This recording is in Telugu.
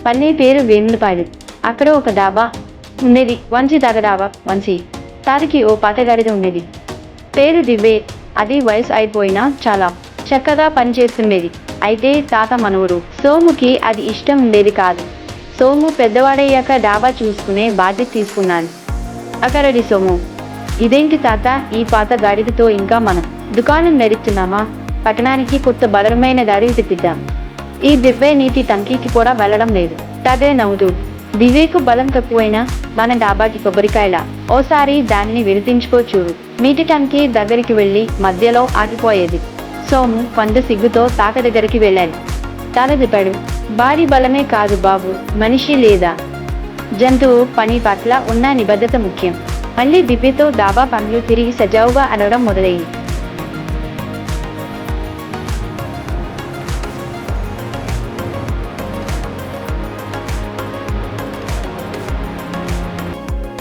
పల్లె పేరు వేములపాడు. అక్కడ ఒక డాబా ఉండేది. వంశీ తాత డాబా. వంశీ తాతకి ఓ పాతగాడిద ఉండేది. పేరు దివ్వే. అది వయసు అయిపోయినా చాలా చక్కగా పనిచేస్తుండేది. అయితే తాత మనవడు సోముకి అది ఇష్టం ఉండేది కాదు. సోము పెద్దవాడయ్యాక డాబా చూసుకునే బాధ్యత తీసుకున్నాడు. అక్కడి సోము, ఇదేంటి తాత, ఈ పాత గాడిదతో ఇంకా మనం దుకాణం నడుస్తున్నామా? పట్టణానికి కొత్త బలమైన దారి తిప్పిద్దాం. ఈ దివ్వే నీటి టంకీకి కూడా వెళ్ళడం లేదు. తాతే నవ్వుతూ, దివ్వేకు బలం తక్కువైనా మన డాబాకి కొబ్బరికాయల ఓసారి దానిని విడిపించుకో చూడు. నీటి టంకీ దగ్గరికి వెళ్ళి మధ్యలో ఆగిపోయేది. సోము కొంత సిగ్గుతో తాత దగ్గరికి వెళ్ళాడు. తాత చెప్పాడు, భారీ బలమే కాదు బాబు, మనిషి లేదా జంతువు పని పట్ల ఉన్న నిబద్ధత ముఖ్యం. మళ్ళీ దివ్యతో డాబా పనులు తిరిగి సజావుగా అనడం మొదలయ్యి.